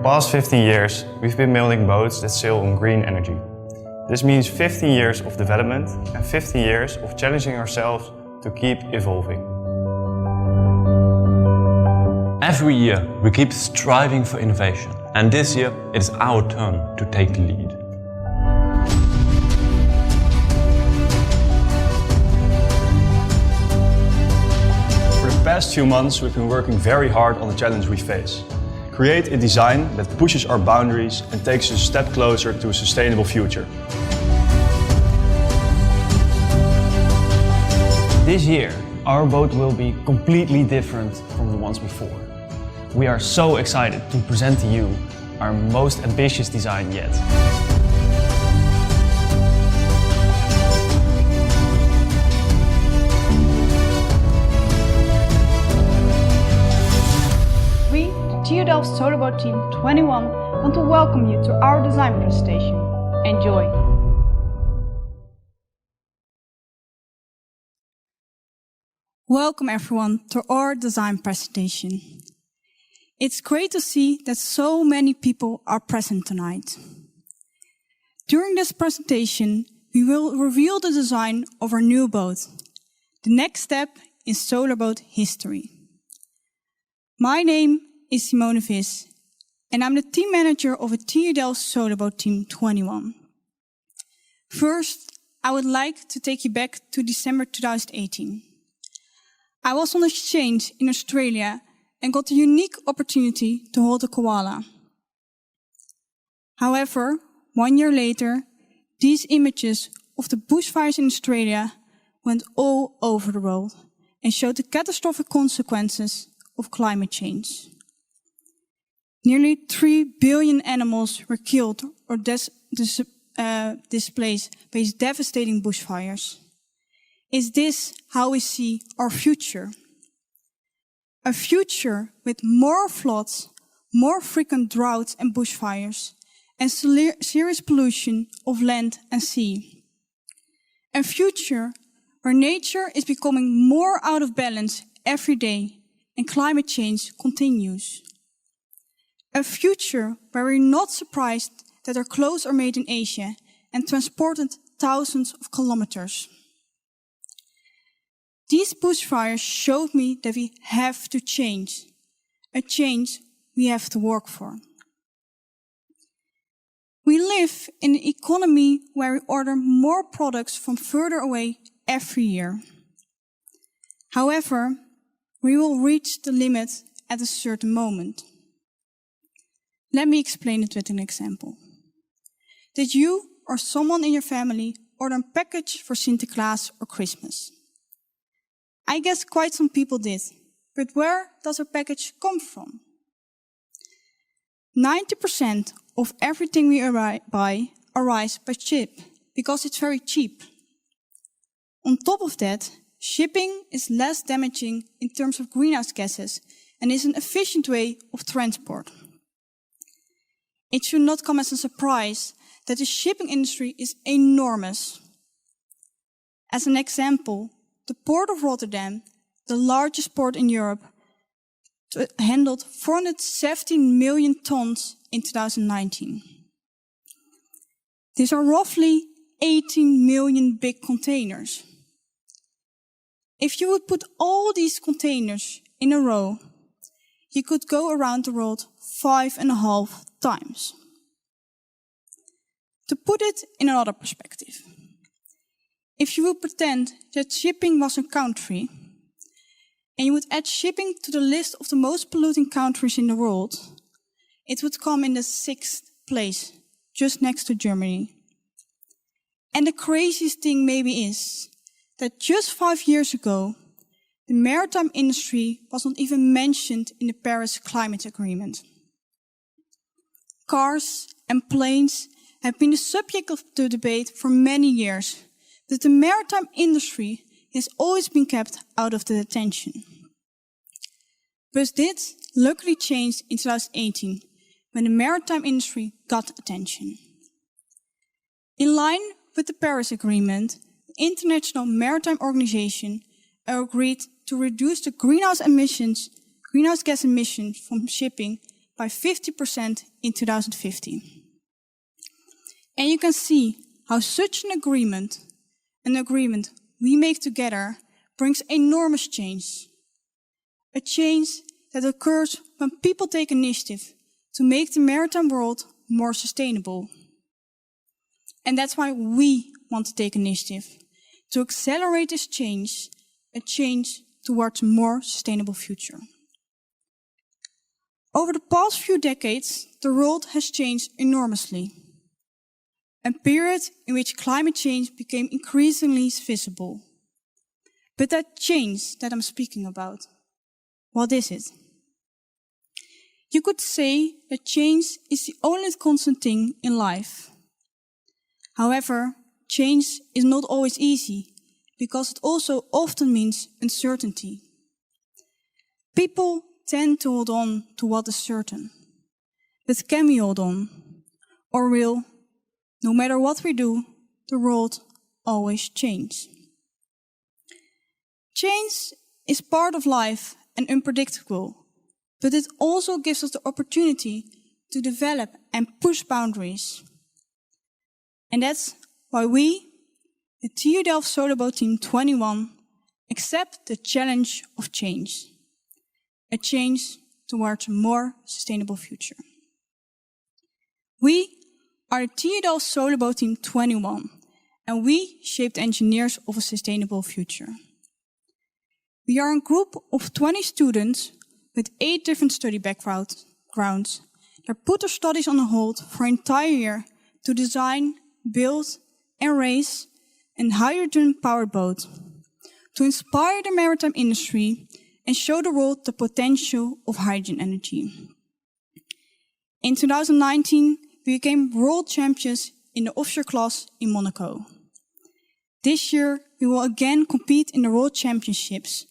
past 15 years, we've been building boats that sail on green energy. This means 15 years of development and 15 years of challenging ourselves to keep evolving. Every year we keep striving for innovation, and this year it is our turn to take the lead. For the past few months we've been working very hard on the challenge we face. Create a design that pushes our boundaries and takes us a step closer to a sustainable future. This year, our boat will be completely different from the ones before. We are so excited to present to you our most ambitious design yet. We, the Delft Solarboat Team 21, want to welcome you to our design presentation. Enjoy! Welcome everyone to our design presentation. It's great to see that so many people are present tonight. During this presentation, we will reveal the design of our new boat, the next step in solarboat history. My name is Simone Vis, and I'm the team manager of TU Delft Solarboat Team 21. First, I would like to take you back to December 2018. I was on exchange in Australia and got the unique opportunity to hold a koala. However, 1 year later, these images of the bushfires in Australia went all over the world and showed the catastrophic consequences of climate change. Nearly 3 billion animals were killed or displaced by these devastating bushfires. Is this how we see our future? A future with more floods, more frequent droughts and bushfires, and serious pollution of land and sea. A future where nature is becoming more out of balance every day and climate change continues. A future where we're not surprised that our clothes are made in Asia and transported thousands of kilometers. These bushfires showed me that we have to change, a change we have to work for. We live in an economy where we order more products from further away every year. However, we will reach the limit at a certain moment. Let me explain it with an example. Did you or someone in your family order a package for Sinterklaas or Christmas? I guess quite some people did, but where does a package come from? 90% of everything we buy arrives by ship, because it's very cheap. On top of that, shipping is less damaging in terms of greenhouse gases and is an efficient way of transport. It should not come as a surprise that the shipping industry is enormous. As an example, the Port of Rotterdam, the largest port in Europe, handled 417 million tons in 2019. These are roughly 18 million big containers. If you would put all these containers in a row, you could go around the world 5.5 times. To put it in another perspective, if you would pretend that shipping was a country, and you would add shipping to the list of the most polluting countries in the world, it would come in the 6th place, just next to Germany. And the craziest thing maybe is that just 5 years ago, the maritime industry was not even mentioned in the Paris Climate Agreement. Cars and planes have been the subject of the debate for many years, but the maritime industry has always been kept out of the attention. But this luckily changed in 2018, when the maritime industry got attention. In line with the Paris Agreement, the International Maritime Organization agreed to reduce the greenhouse gas emissions from shipping by 50% in 2050. And you can see how such an agreement we make together, brings enormous change. A change that occurs when people take initiative to make the maritime world more sustainable. And that's why we want to take initiative, to accelerate this change, a change towards a more sustainable future. Over the past few decades, the world has changed enormously. A period in which climate change became increasingly visible. But that change that I'm speaking about, what is it? You could say that change is the only constant thing in life. However, change is not always easy, because it also often means uncertainty. People tend to hold on to what is certain. But can we hold on? Or will, no matter what we do, the world always change? Change is part of life and unpredictable, but it also gives us the opportunity to develop and push boundaries. And that's why we, the TU Delft Solar Boat Team 21, accept the challenge of change. A change towards a more sustainable future. We are the TU Delft Solar Boat Team 21, and we shape the engineers of a sustainable future. We are a group of 20 students with 8 different study backgrounds that put their studies on hold for an entire year to design, build and race a hydrogen-powered boat, to inspire the maritime industry and show the world the potential of hydrogen energy. In 2019, we became world champions in the offshore class in Monaco. This year, we will again compete in the World Championships,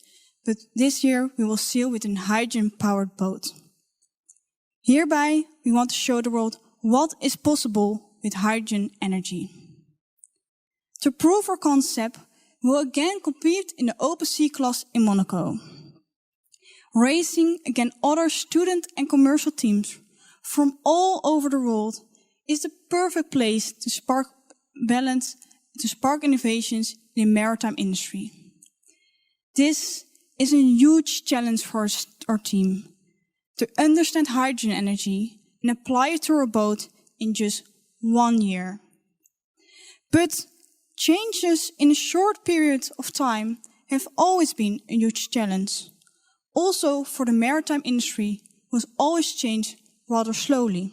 but this year we will sail with a hydrogen-powered boat. Hereby, we want to show the world what is possible with hydrogen energy. To prove our concept, we will again compete in the open sea class in Monaco. Racing against other student and commercial teams from all over the world is the perfect place to spark balance, to spark innovations in the maritime industry. This is a huge challenge for our team, to understand hydrogen energy and apply it to our boat in just 1 year. But changes in a short period of time have always been a huge challenge. Also, for the maritime industry, was always changed rather slowly.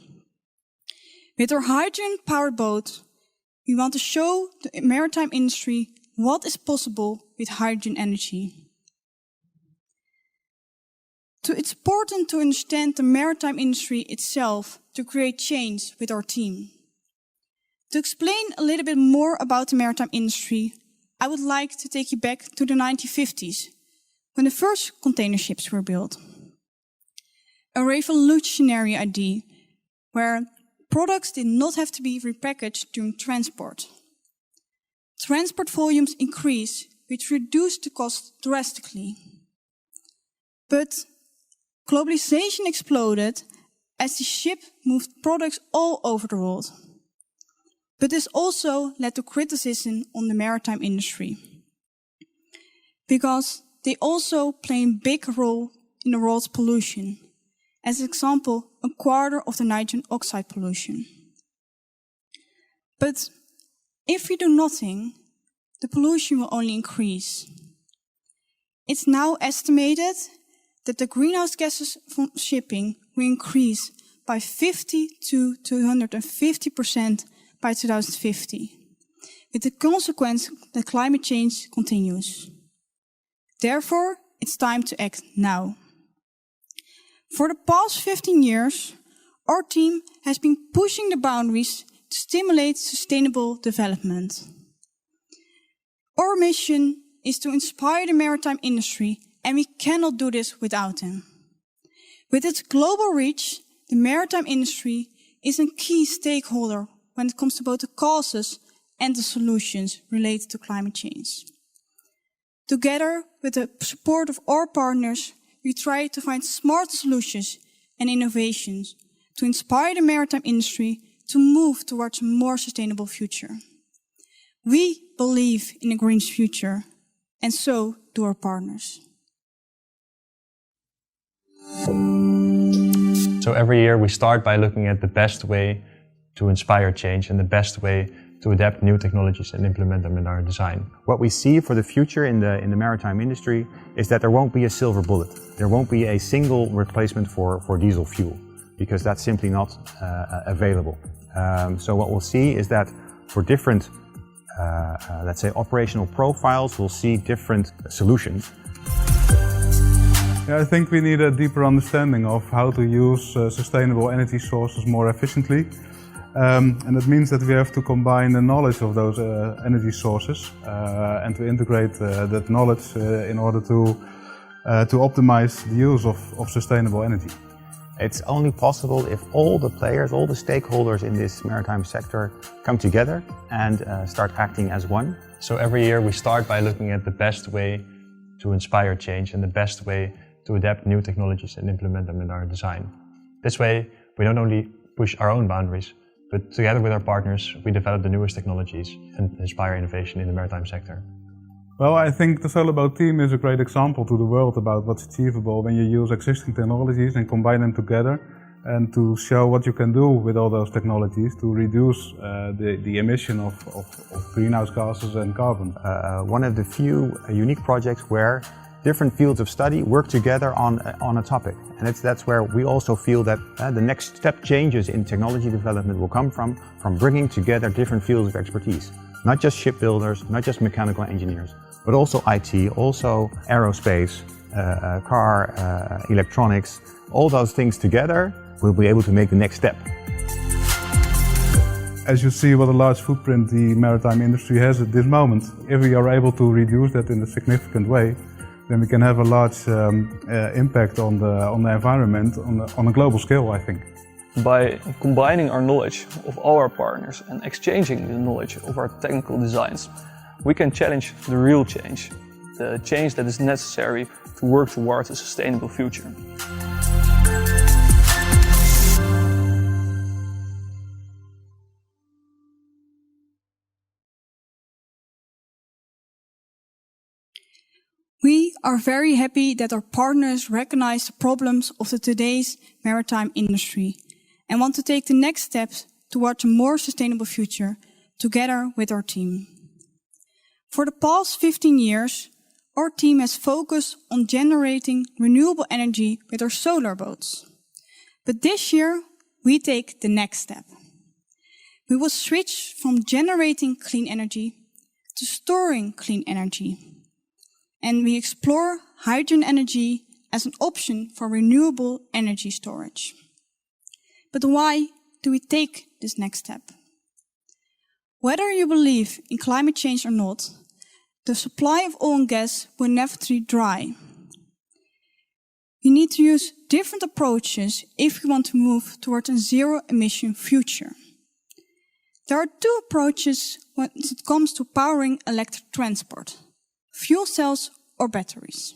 With our hydrogen-powered boat, we want to show the maritime industry what is possible with hydrogen energy. It's important to understand the maritime industry itself to create change with our team. To explain a little bit more about the maritime industry, I would like to take you back to the 1950s, when the first container ships were built. A revolutionary idea where products did not have to be repackaged during transport. Transport volumes increased, which reduced the cost drastically. But globalization exploded as the ship moved products all over the world. But this also led to criticism on the maritime industry, because they also play a big role in the world's pollution. As an example, 1/4 of the nitrogen oxide pollution. But if we do nothing, the pollution will only increase. It's now estimated that the greenhouse gases from shipping will increase by 50 to 250% by 2050, with the consequence that climate change continues. Therefore, it's time to act now. For the past 15 years, our team has been pushing the boundaries to stimulate sustainable development. Our mission is to inspire the maritime industry, and we cannot do this without them. With its global reach, the maritime industry is a key stakeholder when it comes to both the causes and the solutions related to climate change. Together with the support of our partners, we try to find smart solutions and innovations to inspire the maritime industry to move towards a more sustainable future. We believe in a green future, and so do our partners. So every year we start by looking at the best way to inspire change and the best way to adapt new technologies and implement them in our design. What we see for the future in the maritime industry is that there won't be a silver bullet. There won't be a single replacement for diesel fuel, because that's simply not available. So what we'll see is that for different, let's say, operational profiles, we'll see different solutions. Yeah, I think we need a deeper understanding of how to use sustainable energy sources more efficiently. And that means that we have to combine the knowledge of those energy sources and to integrate that knowledge in order to optimize the use of sustainable energy. It's only possible if all the players, all the stakeholders in this maritime sector come together and start acting as one. So every year we start by looking at the best way to inspire change and the best way to adapt new technologies and implement them in our design. This way, we don't only push our own boundaries, but together with our partners, we develop the newest technologies and inspire innovation in the maritime sector. Well, I think the Sailboat team is a great example to the world about what's achievable when you use existing technologies and combine them together, and to show what you can do with all those technologies to reduce the emission of greenhouse gases and carbon. One of the few unique projects where different fields of study work together on a topic. And that's where we also feel that the next step changes in technology development will come from bringing together different fields of expertise. Not just shipbuilders, not just mechanical engineers, but also IT, also aerospace, car, electronics. All those things together will be able to make the next step. As you see what a large footprint the maritime industry has at this moment, if we are able to reduce that in a significant way, then we can have a large impact on the environment on a global scale, I think. By combining our knowledge of all our partners and exchanging the knowledge of our technical designs, we can challenge the real change, the change that is necessary to work towards a sustainable future. We are very happy that our partners recognize the problems of today's maritime industry and want to take the next steps towards a more sustainable future together with our team. For the past 15 years, our team has focused on generating renewable energy with our solar boats. But this year, we take the next step. We will switch from generating clean energy to storing clean energy. And we explore hydrogen energy as an option for renewable energy storage. But why do we take this next step? Whether you believe in climate change or not, the supply of oil and gas will never be dry. We need to use different approaches if we want to move towards a zero-emission future. There are two approaches when it comes to powering electric transport: fuel cells or batteries.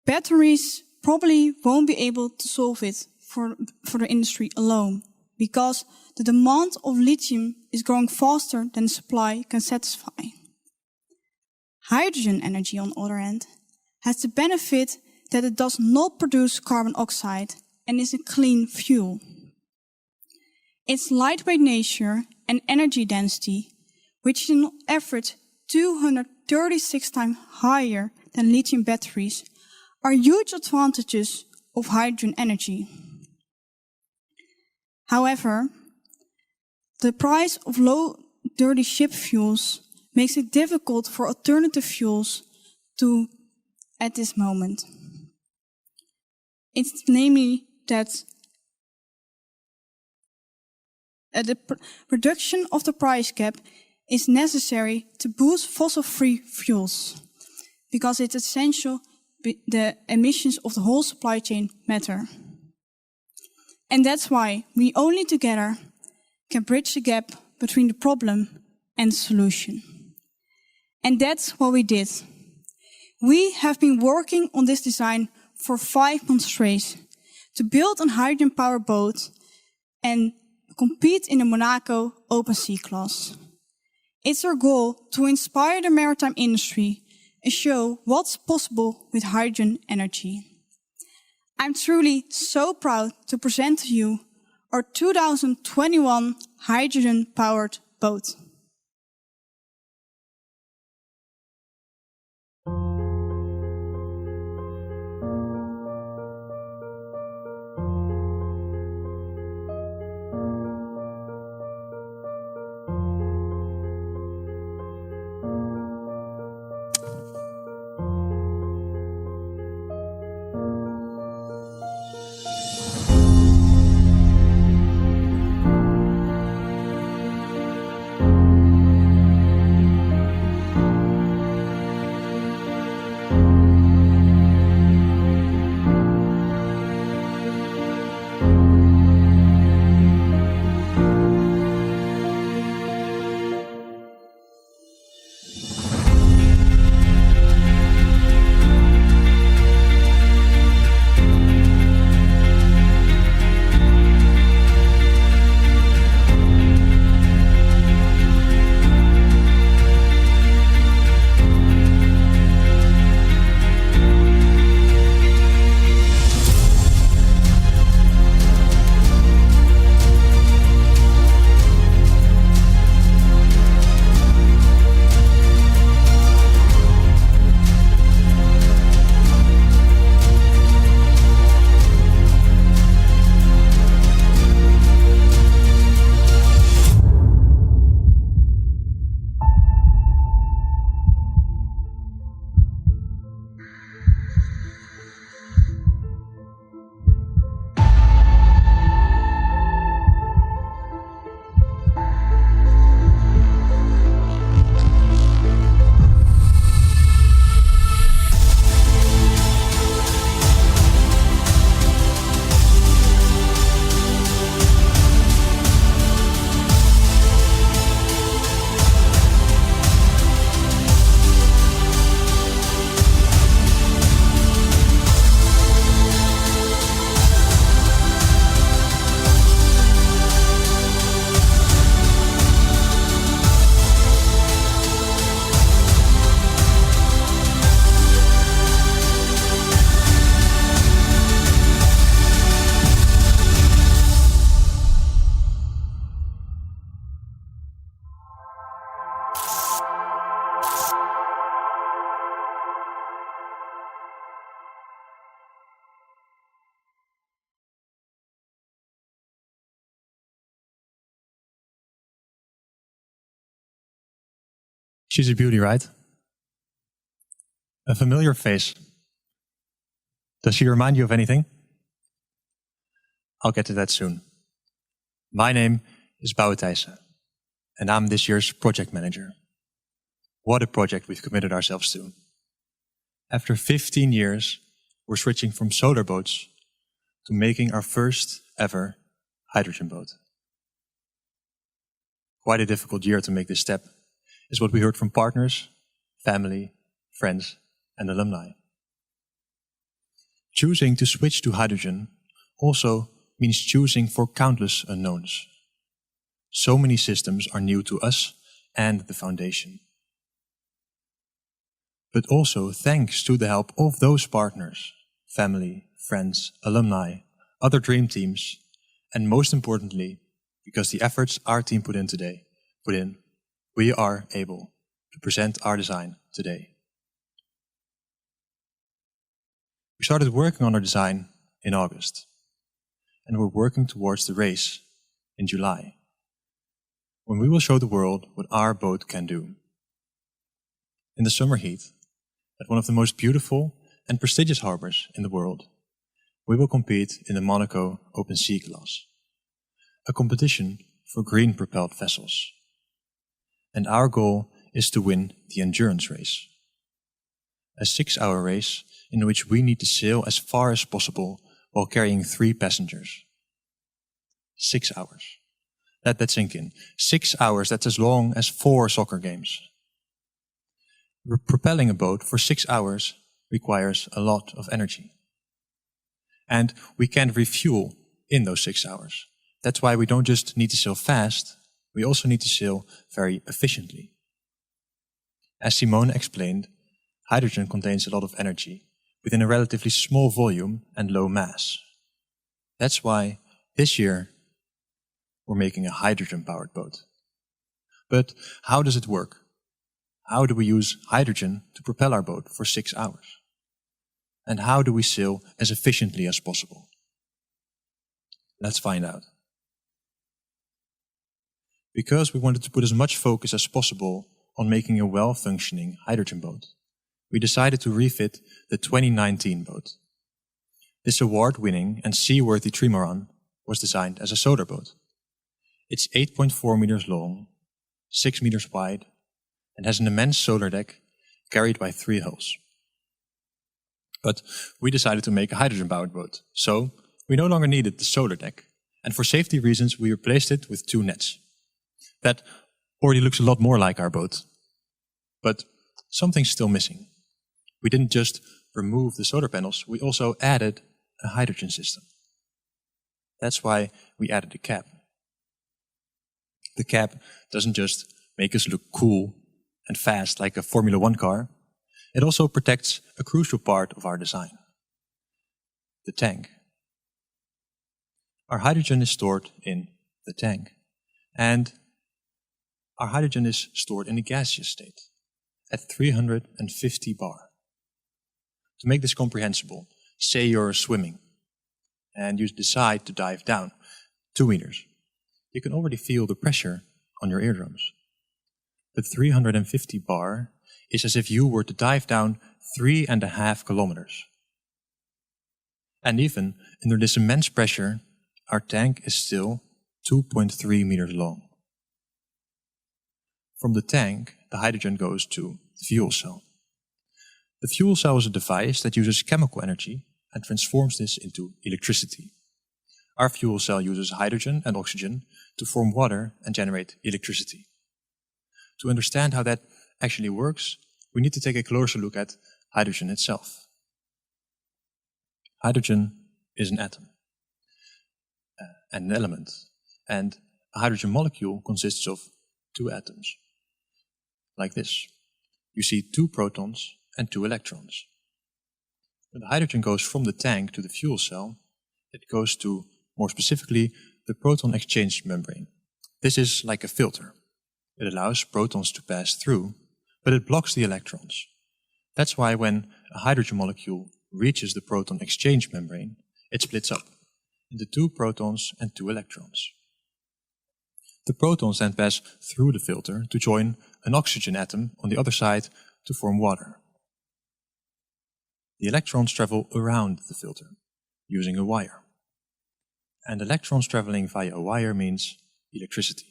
Batteries probably won't be able to solve it for the industry alone, because the demand of lithium is growing faster than the supply can satisfy. Hydrogen energy, on the other hand, has the benefit that it does not produce carbon oxide and is a clean fuel. Its lightweight nature and energy density, which is on average 236 times higher than lithium batteries, are huge advantages of hydrogen energy. However, the price of low dirty ship fuels makes it difficult for alternative fuels at this moment. It's namely that the reduction of the price cap is necessary to boost fossil-free fuels, because it's essential the emissions of the whole supply chain matter. And that's why we only together can bridge the gap between the problem and the solution. And that's what we did. We have been working on this design for 5 months race to build a hydrogen-powered boat and compete in the Monaco Open Sea class. It's our goal to inspire the maritime industry and show what's possible with hydrogen energy. I'm truly so proud to present to you our 2021 hydrogen-powered boat. She's a beauty, right? A familiar face. Does she remind you of anything? I'll get to that soon. My name is Thijssen, and I'm this year's project manager. What a project we've committed ourselves to. After 15 years, we're switching from solar boats to making our first ever hydrogen boat. Quite a difficult year to make this step, is what we heard from partners, family, friends, and alumni. Choosing to switch to hydrogen also means choosing for countless unknowns. So many systems are new to us and the foundation. But also thanks to the help of those partners, family, friends, alumni, other dream teams, and most importantly, because the efforts our team put in, we are able to present our design today. We started working on our design in August, and we're working towards the race in July, when we will show the world what our boat can do. In the summer heat, at one of the most beautiful and prestigious harbors in the world, we will compete in the Monaco Open Sea class, a competition for green-propelled vessels. And our goal is to win the endurance race, a 6-hour race in which we need to sail as far as possible while carrying 3 passengers. 6 hours. Let that sink in. 6 hours, that's as long as 4 soccer games. Propelling a boat for 6 hours requires a lot of energy. And we can refuel in those 6 hours. That's why we don't just need to sail fast, we also need to sail very efficiently. As Simone explained, hydrogen contains a lot of energy within a relatively small volume and low mass. That's why this year we're making a hydrogen-powered boat. But how does it work? How do we use hydrogen to propel our boat for 6 hours? And how do we sail as efficiently as possible? Let's find out. Because we wanted to put as much focus as possible on making a well-functioning hydrogen boat, we decided to refit the 2019 boat. This award-winning and seaworthy trimaran was designed as a solar boat. It's 8.4 meters long, 6 meters wide, and has an immense solar deck carried by 3 hulls. But we decided to make a hydrogen-powered boat, so we no longer needed the solar deck, and for safety reasons we replaced it with 2 nets. That already looks a lot more like our boat. But something's still missing. We didn't just remove the solar panels, we also added a hydrogen system. That's why we added a cap. The cap doesn't just make us look cool and fast like a Formula 1 car, it also protects a crucial part of our design: the tank. Our hydrogen is stored in the tank, and our hydrogen is stored in a gaseous state at 350 bar. To make this comprehensible, say you're swimming and you decide to dive down 2 meters. You can already feel the pressure on your eardrums. But 350 bar is as if you were to dive down 3.5 kilometers. And even under this immense pressure, our tank is still 2.3 meters long. From the tank, the hydrogen goes to the fuel cell. The fuel cell is a device that uses chemical energy and transforms this into electricity. Our fuel cell uses hydrogen and oxygen to form water and generate electricity. To understand how that actually works, we need to take a closer look at hydrogen itself. Hydrogen is an atom and an element, and a hydrogen molecule consists of 2 atoms. Like this. You see 2 protons and 2 electrons. When the hydrogen goes from the tank to the fuel cell, it goes to, more specifically, the proton exchange membrane. This is like a filter. It allows protons to pass through, but it blocks the electrons. That's why when a hydrogen molecule reaches the proton exchange membrane, it splits up into 2 protons and 2 electrons. The protons then pass through the filter to join an oxygen atom on the other side to form water. The electrons travel around the filter using a wire. And electrons traveling via a wire means electricity.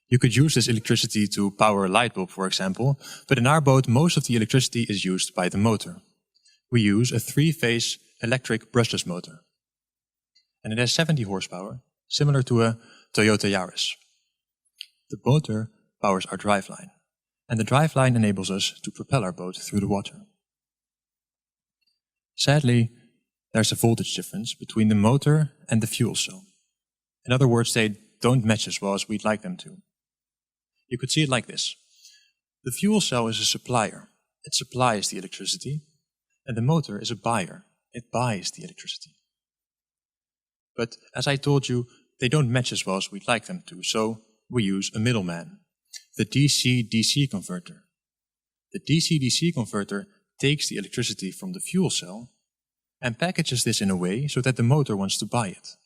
You could use this electricity to power a light bulb, for example, but in our boat most of the electricity is used by the motor. We use a 3-phase electric brushless motor. And it has 70 horsepower, similar to a Toyota Yaris. The motor powers our driveline, and the driveline enables us to propel our boat through the water. Sadly, there's a voltage difference between the motor and the fuel cell. In other words, they don't match as well as we'd like them to. You could see it like this. The fuel cell is a supplier. It supplies the electricity, and the motor is a buyer. It buys the electricity. But as I told you, they don't match as well as we'd like them to, so we use a middleman, the DC-DC converter. The DC-DC converter takes the electricity from the fuel cell and packages this in a way so that the motor wants to buy it.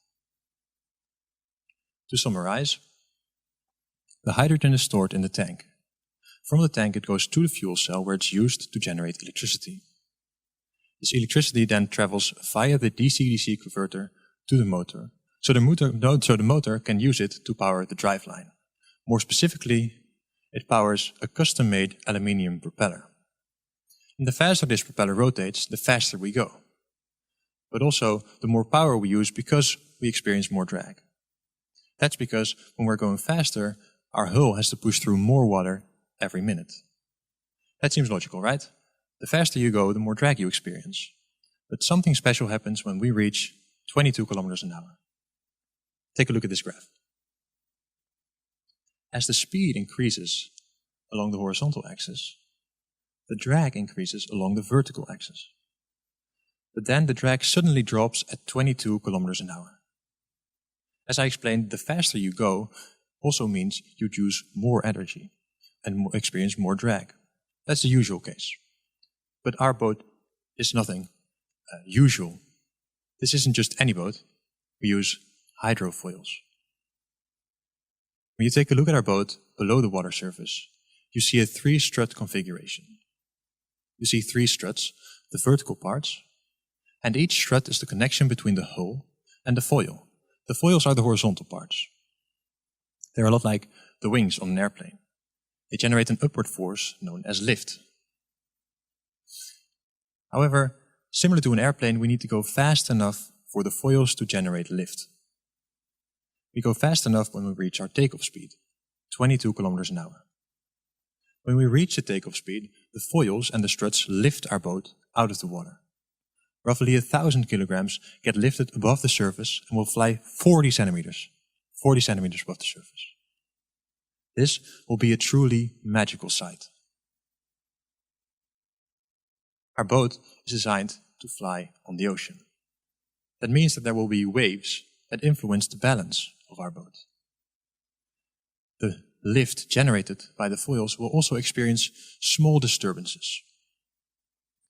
To summarize, the hydrogen is stored in the tank. From the tank it goes to the fuel cell where it's used to generate electricity. This electricity then travels via the DC-DC converter to the motor, so the motor can use it to power the driveline. More specifically, it powers a custom-made aluminium propeller. And the faster this propeller rotates, the faster we go. But also, the more power we use because we experience more drag. That's because when we're going faster, our hull has to push through more water every minute. That seems logical, right? The faster you go, the more drag you experience. But something special happens when we reach 22 kilometers an hour. Take a look at this graph. As the speed increases along the horizontal axis, the drag increases along the vertical axis. But then the drag suddenly drops at 22 kilometers an hour. As I explained, the faster you go also means you use more energy and experience more drag. That's the usual case. But our boat is nothing usual. This isn't just any boat. We use hydrofoils. When you take a look at our boat below the water surface, you see a 3-strut configuration. You see 3 struts, the vertical parts, and each strut is the connection between the hull and the foil. The foils are the horizontal parts. They're a lot like the wings on an airplane. They generate an upward force known as lift. However, similar to an airplane, we need to go fast enough for the foils to generate lift. We go fast enough when we reach our takeoff speed, 22 kilometers an hour. When we reach the takeoff speed, the foils and the struts lift our boat out of the water. Roughly 1,000 kilograms get lifted above the surface and will fly 40 centimeters above the surface. This will be a truly magical sight. Our boat is designed to fly on the ocean. That means that there will be waves that influence the balance of our boat. The lift generated by the foils will also experience small disturbances.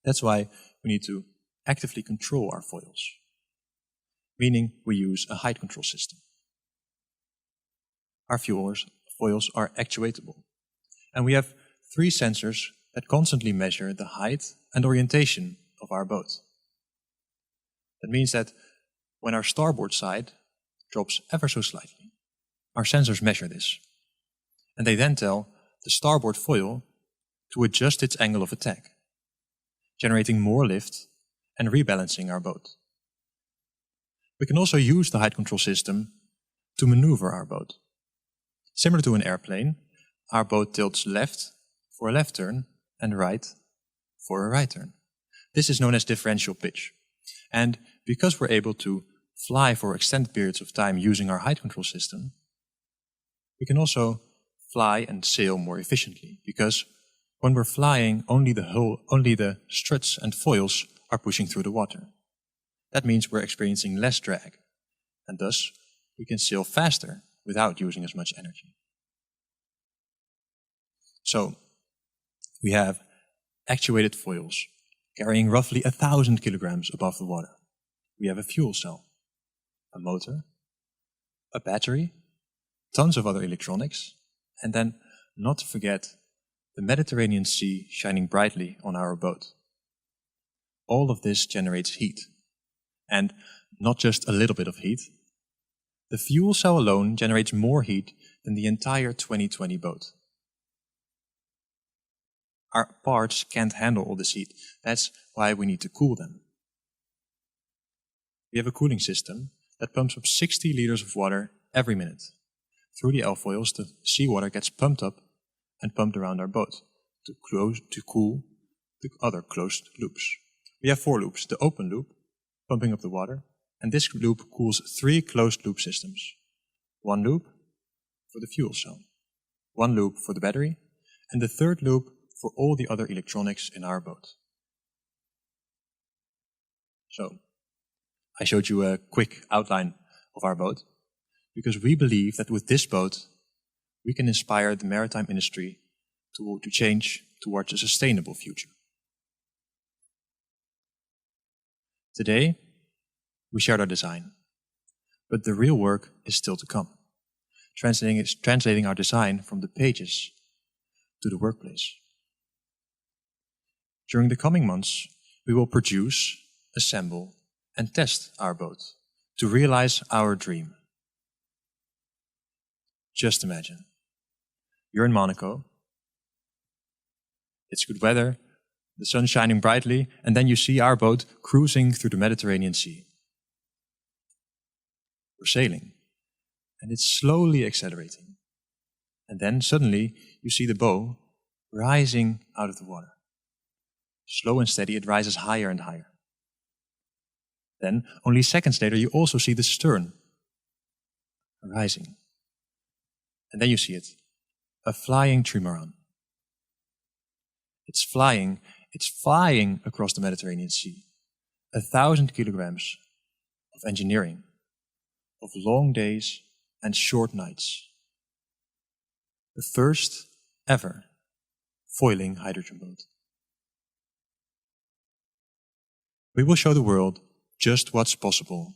That's why we need to actively control our foils, meaning we use a height control system. Our foils are actuatable, and we have 3 sensors that constantly measure the height and orientation of our boat. That means that when our starboard side drops ever so slightly, our sensors measure this, and they then tell the starboard foil to adjust its angle of attack, generating more lift and rebalancing our boat. We can also use the height control system to maneuver our boat. Similar to an airplane, our boat tilts left for a left turn and right for a right turn. This is known as differential pitch. And because we're able to fly for extended periods of time using our height control system, we can also fly and sail more efficiently, because when we're flying, only the struts and foils are pushing through the water. That means we're experiencing less drag, and thus we can sail faster without using as much energy. So, we have actuated foils carrying roughly 1,000 kilograms above the water. We have a fuel cell, a motor, a battery, tons of other electronics, and then, not to forget, the Mediterranean Sea shining brightly on our boat. All of this generates heat, and not just a little bit of heat. The fuel cell alone generates more heat than the entire 2020 boat. Our parts can't handle all this heat. That's why we need to cool them. We have a cooling system that pumps up 60 liters of water every minute. Through the L-foils, the seawater gets pumped up and pumped around our boat to cool the other closed loops. We have 4 loops: the open loop, pumping up the water, and this loop cools 3 closed loop systems. 1 loop for the fuel cell, 1 loop for the battery, and the 3rd loop for all the other electronics in our boat. So, I showed you a quick outline of our boat, because we believe that with this boat, we can inspire the maritime industry to change towards a sustainable future. Today, we shared our design, but the real work is still to come. Translating our design from the pages to the workplace. During the coming months, we will produce, assemble, and test our boat to realize our dream. Just imagine, you're in Monaco, it's good weather, the sun shining brightly, and then you see our boat cruising through the Mediterranean Sea. We're sailing, and it's slowly accelerating. And then suddenly you see the bow rising out of the water. Slow and steady, it rises higher and higher. Then, only seconds later, you also see the stern rising. And then you see it, a flying trimaran. It's flying across the Mediterranean Sea. 1,000 kilograms of engineering, of long days and short nights. The first ever foiling hydrogen boat. We will show the world just what's possible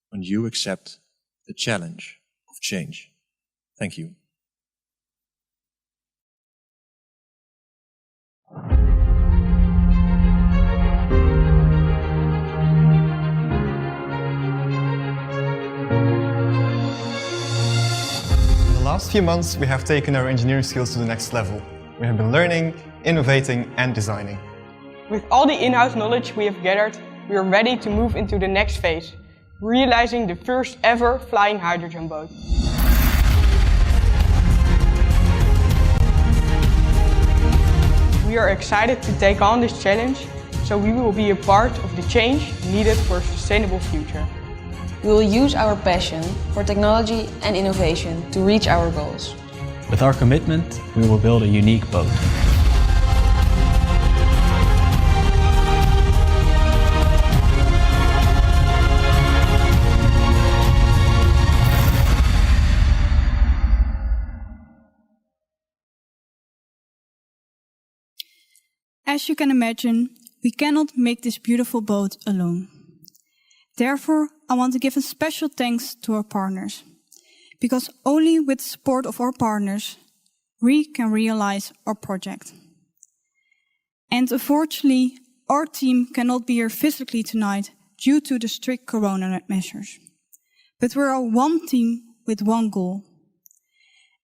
when you accept the challenge of change. Thank you. In the last few months, we have taken our engineering skills to the next level. We have been learning, innovating and designing. With all the in-house knowledge we have gathered, we are ready to move into the next phase, realizing the first ever flying hydrogen boat. We are excited to take on this challenge, so we will be a part of the change needed for a sustainable future. We will use our passion for technology and innovation to reach our goals. With our commitment, we will build a unique boat. As you can imagine, we cannot make this beautiful boat alone. Therefore, I want to give a special thanks to our partners, because only with the support of our partners, we can realize our project. And unfortunately, our team cannot be here physically tonight due to the strict corona measures. But we are one team with one goal.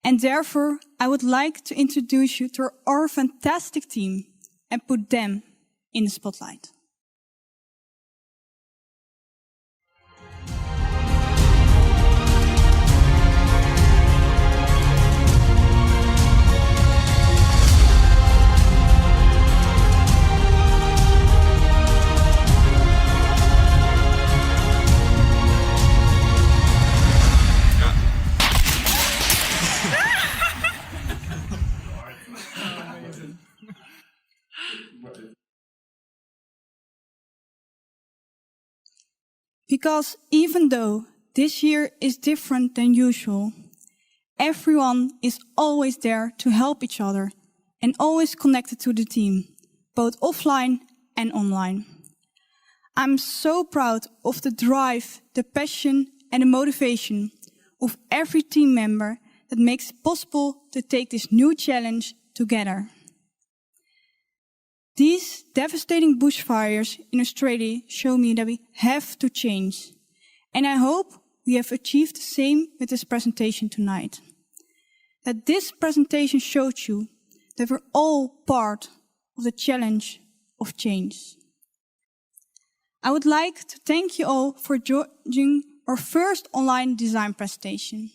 And therefore, I would like to introduce you to our fantastic team and put them in the spotlight. Because even though this year is different than usual, everyone is always there to help each other and always connected to the team, both offline and online. I'm so proud of the drive, the passion and the motivation of every team member that makes it possible to take this new challenge together. These devastating bushfires in Australia show me that we have to change. And I hope we have achieved the same with this presentation tonight. That this presentation showed you that we're all part of the challenge of change. I would like to thank you all for joining our first online design presentation.